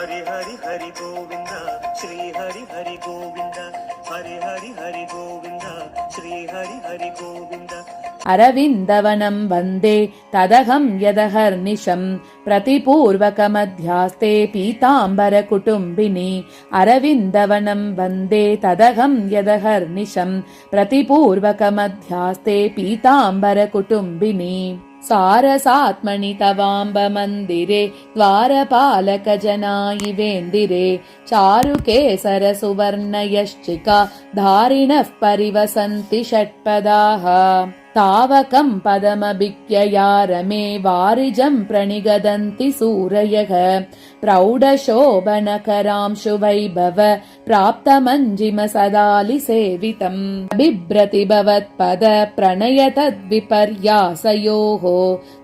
हरि हरि हरि गोविंद श्री हरि हरि गोविंद हरि हरि हरि गोविंद श्री हरि हरि गोविंद अरविन्दवनं वन्दे तदहं यदहर्निशं प्रतिपूर्वकमध्यास्ते पीताम्बरकुटुम्बिनी अरविन्दवनं वन्दे तदहं यदहर्निशं प्रतिपूर्वकमध्यास्ते पीताम्बरकुटुम्बिनी सारसात्मनि तवाम्ब मन्दिरे द्वारपालकजनायिवेन्दिरे चारुकेसर सुवर्णयश्चिका धारिणः परिवसन्ति षट्पदाः तावकं पदमभिज्ञया रमे वारिजं प्रणिगदन्ति सूरयः प्रौढशोभनकरांशुवैभव प्राप्तमञ्जिम सदालिसेवितम् बिभ्रति भवत्पद प्रणय तद्विपर्यासयोः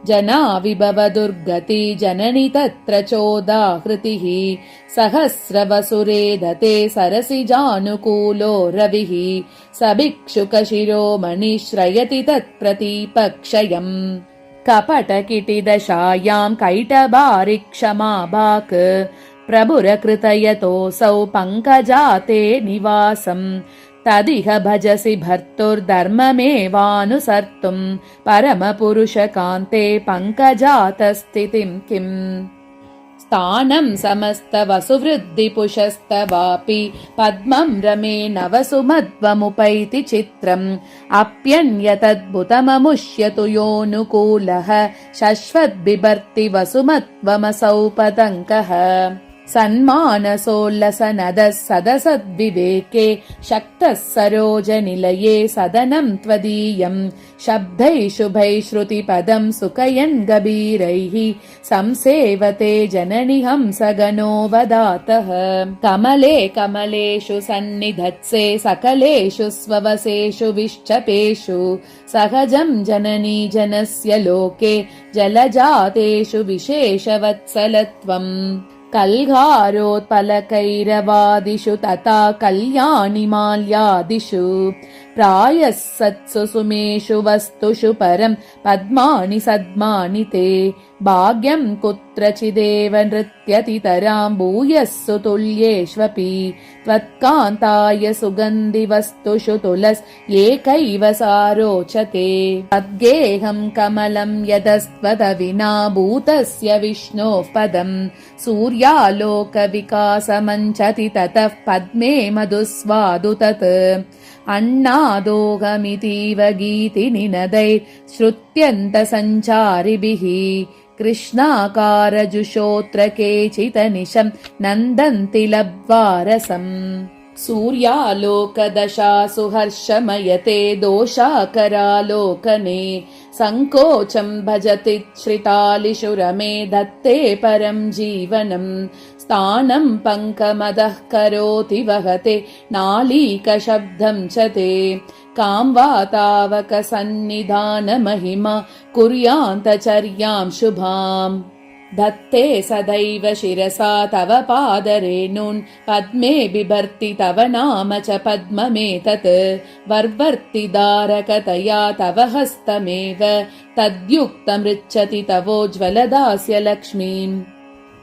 जना विभव दुर्गति जननि तत्र चोदाहृतिः सहस्रवसुरेदते सरसिजानुकूलो रविः सभिक्षुकशिरोमणि श्रयति तत्प्रतीपक्षयम् कपटकिटिदशायां कैटभारिक्षमाभाक् प्रभुरकृतयतोऽसौ पङ्कजाते निवासम् तदिह भजसि भर्तुर्धर्ममेवानुसर्तुम् परमपुरुषकान्ते पङ्कजातस्थितिं किम् स्थानं समस्तवसुवृद्धिपुषस्तवापि पद्मं रमे नवसुमध्वमुपैति चित्रम् अप्यन्यतद्भुतममुष्यतु योऽनुकूलः शश्वद्बिभर्ति वसुमध्वमसौ पतङ्कः सन्मानसोल्लसनदः सदसद्विवेके शक्तः सरोजनिलये सदनं त्वदीयम् शब्दैः शुभैः श्रुतिपदं सुकयन् गभीरैः संसेवते जननि हंसगणो वदातः कमले कमलेषु सन्निधत्से सकलेषु स्ववसेषु विश्चपेषु सहजं जननी जनस्य लोके जलजातेषु विशेषवत्सलत्वम् कल्घारोत्पलकैरवादिषु तथा कल्याणिमाल्यादिषु प्रायः सत्सु सुमेषु वस्तुषु परं पद्मानि सद्मानि ते भाग्यं कुत्रचिदेव नृत्यतितरां भूयस्सु तुल्येष्वपि त्वत्कान्ताय सुगन्धिवस्तुषु तुलस् एकैव सारोचते तद्गेहं कमलं यदस्त्वत विना भूतस्य विष्णोः पदम् सूर्यालोकविकासमञ्चति ततः पद्मे मधुस्वादु तत् अन्नादोगमितीव गीतिनिनदैश्रुत्यन्तसञ्चारिभिः कृष्णाकारजुषोऽत्र केचितनिशं नन्दन्ति लब्ध्वा रसम् सूर्यालोकदशासु हर्षमयते दोषाकरालोकने सङ्कोचं भजति श्रितालिषु रमे दत्ते परं जीवनम् स्थानं पङ्कमदः करोति वहते नालीकशब्दं च ते काम्वातावकसन्निधानमहिमा कुर्यान्तचर्यां शुभाम् धत्ते सदैव शिरसा तव पादरेणून् पद्मे बिभर्ति तव नाम च पद्ममेतत् वर्वर्ति दारकतया तव हस्तमेव तद्युक्तमृच्छति तवोज्ज्वलदास्य लक्ष्मीम्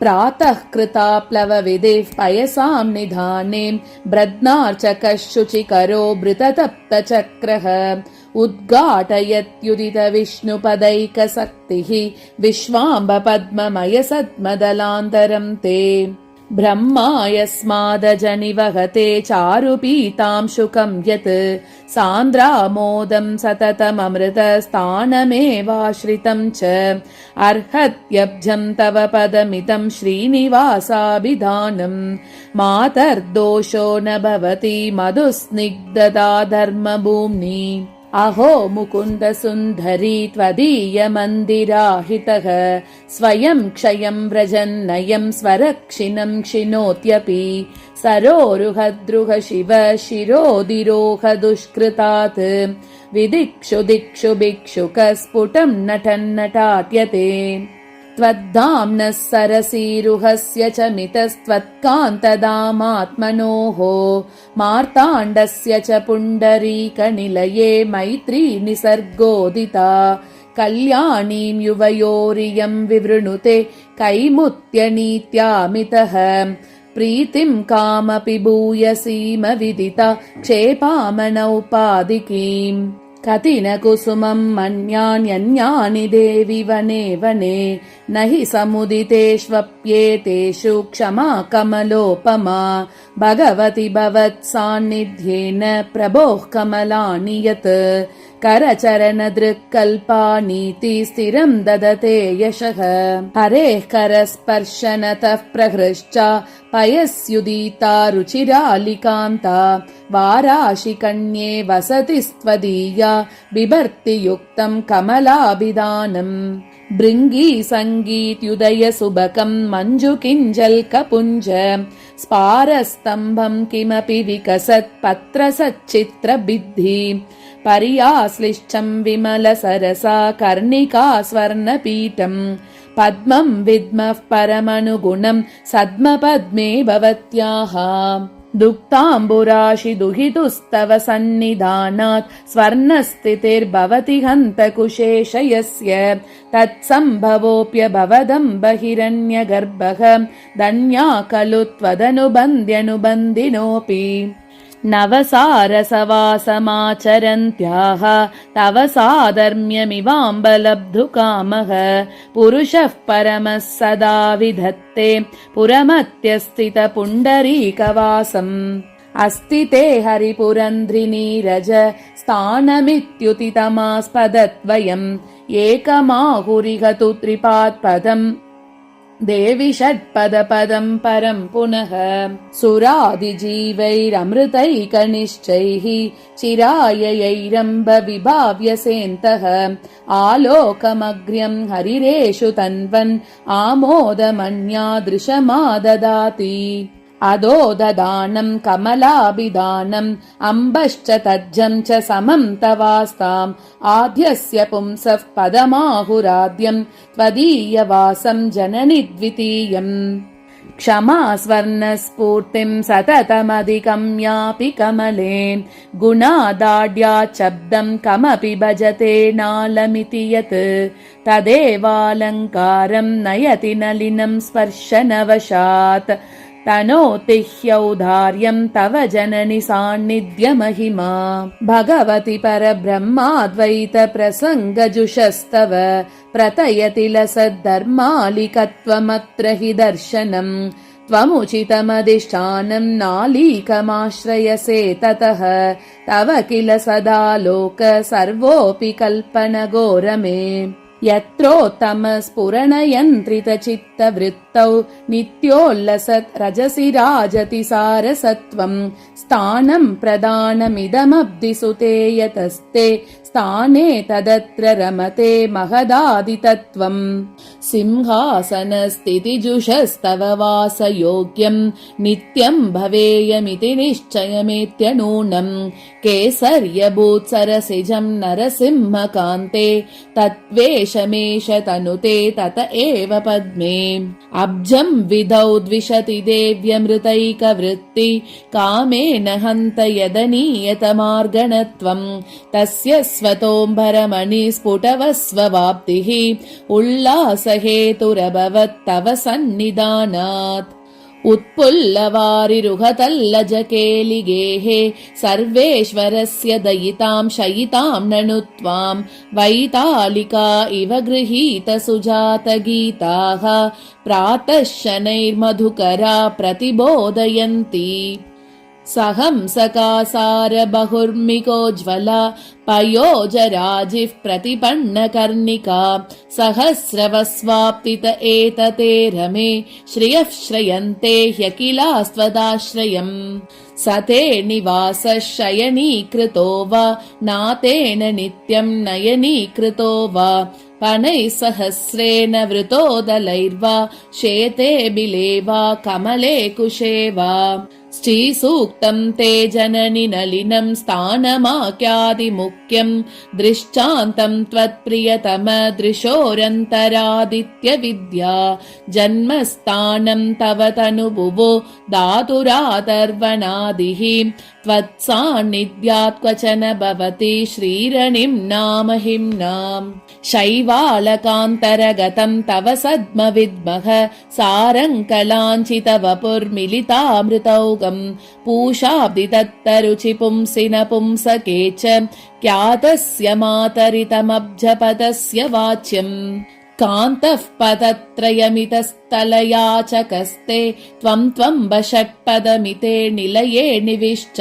प्रातः कृताप्लवविधिः पयसां निधाने ब्रध्नार्चकः शुचिकरो भृततप्तचक्रः उद्घाटयत्युदितविष्णुपदैकशक्तिः विश्वाम्ब पद्ममय सद्मदलान्तरं ते ब्रह्मा यस्मादजनिवहते चारुपीतांशुकं यत् सान्द्रामोदं सततममृतस्थानमेवाश्रितं च अर्हत्यब्जं तव पदमिदं श्रीनिवासाभिधानम् मातर्दोषो न भवति मधुस्निग्धता धर्मभूम्नि अहो मुकुन्द सुन्दरी त्वदीयमन्दिराहितः स्वयं क्षयं व्रजन्नयं स्वरक्षिणं क्षिणोत्यपि सरोरुहद्रुह शिव शिरोदिरोह दुष्कृतात् विदिक्षु दिक्षु भिक्षुकस्फुटं नटन्नटाट्यते त्वद्धाम्नः सरसीरुहस्य च मितस्त्वत्कान्तदामात्मनोः मार्ताण्डस्य च पुण्डरीकनिलये मैत्री निसर्गोदिता कल्याणीं युवयोरियं विवृणुते कैमुत्यनीत्यामितः प्रीतिं कामपि भूयसीम विदिता क्षेपामनौपादिकीम् कतिनकुसुमं मन्यान्यन्यानि देवि वने वने न हि समुदितेष्वप्येतेषु क्षमा कमलोपमा भगवति भवत्सान्निध्येन प्रभोः कमलानि यत् करचरणदृक्कल्पानीति स्थिरं ददते यशः हरेः करस्पर्शनतः प्रहृश्च पयस्युदिता रुचिरालिकान्ता वाराशिकन्ये वसति स्त्वदीया बिभर्ति युक्तं कमलाभिधानम् भृङ्गी सङ्गीत्युदय सुबकं मञ्जुकिञ्जल्कपुञ्ज स्पारस्तम्भं किमपि विकसत् पत्रसच्चित्रबिद्धि पर्याश्लिष्टं विमलसरसा कर्णिका स्वर्णपीठम् पद्मं विद्मः परमनुगुणं सद्मपद्मे भवत्याः दुक्ताम्बुराशि दुहितुस्तव सन्निधानात् स्वर्णस्थितिर्भवति हन्तकुशेषयस्य तत्सम्भवोऽप्यभवदम्ब हिरण्यगर्भः धन्या खलु त्वदनुबन्ध्यनुबन्धिनोऽपि नवसारसवासमाचरन्त्याः तव साधर्म्यमिवाम्बलब्धुकामः पुरुषः परमः सदा विधत्ते पुरमत्यस्थितपुण्डरीकवासम् अस्ति ते हरिपुरन्ध्रिनीरज स्थानमित्युतितमास्पदद्वयम् एकमाहुरिह तु त्रिपात्पदम् देवि षट्पदपदं परं पुनः सुरादिजीवैरमृतैकनिश्चैः चिराययैरम्ब विभाव्यसेन्तः आलोकमग्र्यं हरिरेषु तन्वन् आमोदमन्यादृशमाददाति अदो ददानं कमलाभिधानम् अम्बश्च तज्जं च समं तवास्ताम् आद्यस्य पुंसः पदमाहुराद्यं त्वदीयवासं जननि द्वितीयम् क्षमा स्वर्णस्फूर्तिं सततमधिगम्यापि कमले गुणादाढ्याच्छब्दं कमपि भजते नालमिति यत् तदेवालङ्कारं नयति नलिनं स्पर्शनवशात् तनोति ह्यौदार्यं तव जननि सान्निध्यमहिमा भगवति परब्रह्माद्वैत प्रसङ्गजुषस्तव प्रतयति लसद्धर्मालिकत्वमत्र हि दर्शनम् त्वमुचितमधिष्ठानं नालीकमाश्रयसे ततः तव किल सदा लोक सर्वोऽपि कल्पनघोरमे यत्रोत्तमस्फुरणयन्त्रितचित्तवृत्तौ नित्योल्लसत् रजसि राजति सारसत्वम् स्थानं प्रदानमिदमब्धिसुते यतस्ते स्थाने तदत्र रमते महदादितत्वम् सिंहासनस्थितिजुषस्तव वासयोग्यम् नित्यम् भवेयमिति निश्चयमेत्यनूनम् केसर्यभूत्सरसिजम् नरसिंहकान्ते तत्त्वेषमेष तनुते तत एव पद्मे अब्जं विधौ द्विषति देव्यमृतैकवृत्ति कामेन हन्त यदनीयतमार्गणत्वम् तस्य स्वतोऽम्बरमणिस्फुटवस्ववाप्तिः उल्लासहेतुरभवत्तव सन्निधानात् उत्पुल्लवारिरुहतल्लजकेलिगेः सर्वेश्वरस्य दयितां शयितां ननु त्वां वैतालिका इव गृहीत सुजातगीताः प्रातः शनैर्मधुकरा प्रतिबोधयन्ति सहंसकासार बहुर्मिकोज्ज्वला पयोजराजिः प्रतिपन्नकर्णिका सहस्रवस्वाप्तित एतते रमे श्रियः श्रयन्ते ह्यखिलास्त्वदाश्रयम् स ते निवासः शयनीकृतो वा नातेन नित्यं नयनीकृतो वा पनैः सहस्रेण वृतोदलैर्वा शेते बिले वा कमले कुशे वा श्रीसूक्तं ते जननि नलिनं स्थानमाक्यादिमुख्यं दृष्टान्तं त्वत्प्रियतम दृशोरन्तरादित्यविद्या जन्मस्थानं तव तनुभुवो धातुरातर्वणादिः त्वत्सान्निध्यात् क्वचन भवति श्रीरणिं नाम हिम्नाम् शैवालकान्तरगतं तव सद्मविद्मः सारङ्कलाञ्छितवपुर्मिलितामृतौगम् पूषाब्धि तत्तरुचि पुंसि नपुंसके च ख्यातस्य मातरितमब्जपदस्य वाच्यम् कान्तः पदत्रयमितस्तलयाचकस्ते त्वं वषट्पदमिते निलये निविष्ट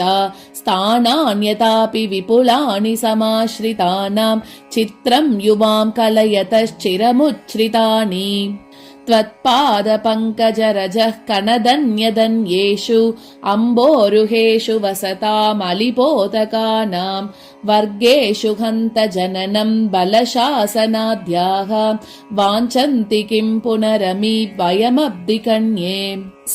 स्थानान्यतापि विपुलानि समाश्रितानां चित्रं युवां कलयतश्चिरमुच्छ्रितानि त्वत्पादपङ्कजरजः कनदन्यदन्येषु अम्बोरुहेषु वसतामलिपोतकानां वर्गेषु हन्त जननं बलशासनाद्याः वाञ्छन्ति किं पुनरमि वयमब्धिकन्ये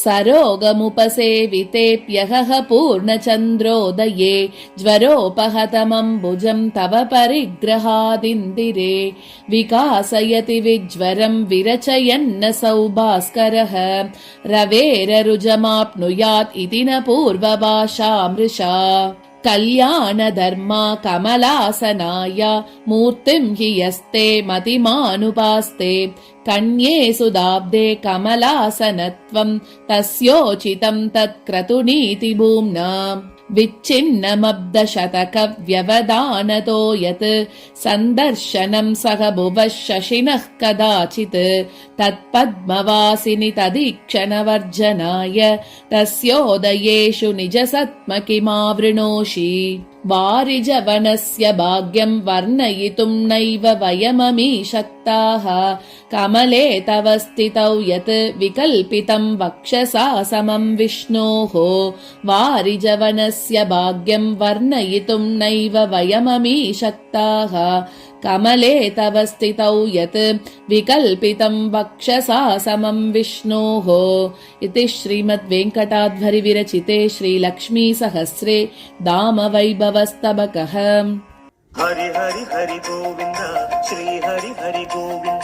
सरोगमुपसेवितेऽप्यहः पूर्णचन्द्रोदये ज्वरोपहतमम्बुजं तव परिग्रहादिन्दिरे विकासयति विज्वरं विरचयन्न सौभास्करः रवेररुजमाप्नुयात् इति न पूर्वभाषामृषा कल्याणधर्मा कमलासनाय मूर्तिं हि यस्ते मतिमानुपास्ते कन्ये सुदाब्दे कमलासनत्वं तस्योचितं तत्क्रतुनीति भूम्ना विच्छिन्नमब्दशतकव्यवधानतो यत् सन्दर्शनं सह भुवः शशिनः कदाचित् तत्पद्मवासिनि तदीक्षणवर्जनाय तस्योदयेषु निजसत्म किमावृणोषि वारिजवनस्य भाग्यं वर्णयितुं नैव वयममी शक्ताः कमले तव स्थितौ यत् विकल्पितं वक्षसा समं विष्णोः वारिजवनस्य भाग्यं वर्णयितुं नैव वयममी शक्ताः कमले तव स्थितौ यत् विकल्पितं वक्षसा समं विष्णोः इति श्रीमद्वेङ्कटाध्वरिविरचिते श्रीलक्ष्मीसहस्रे दामवैभवस्तबकः। हरि हरि हरि गोविन्द श्री हरि हरि गोविन्द।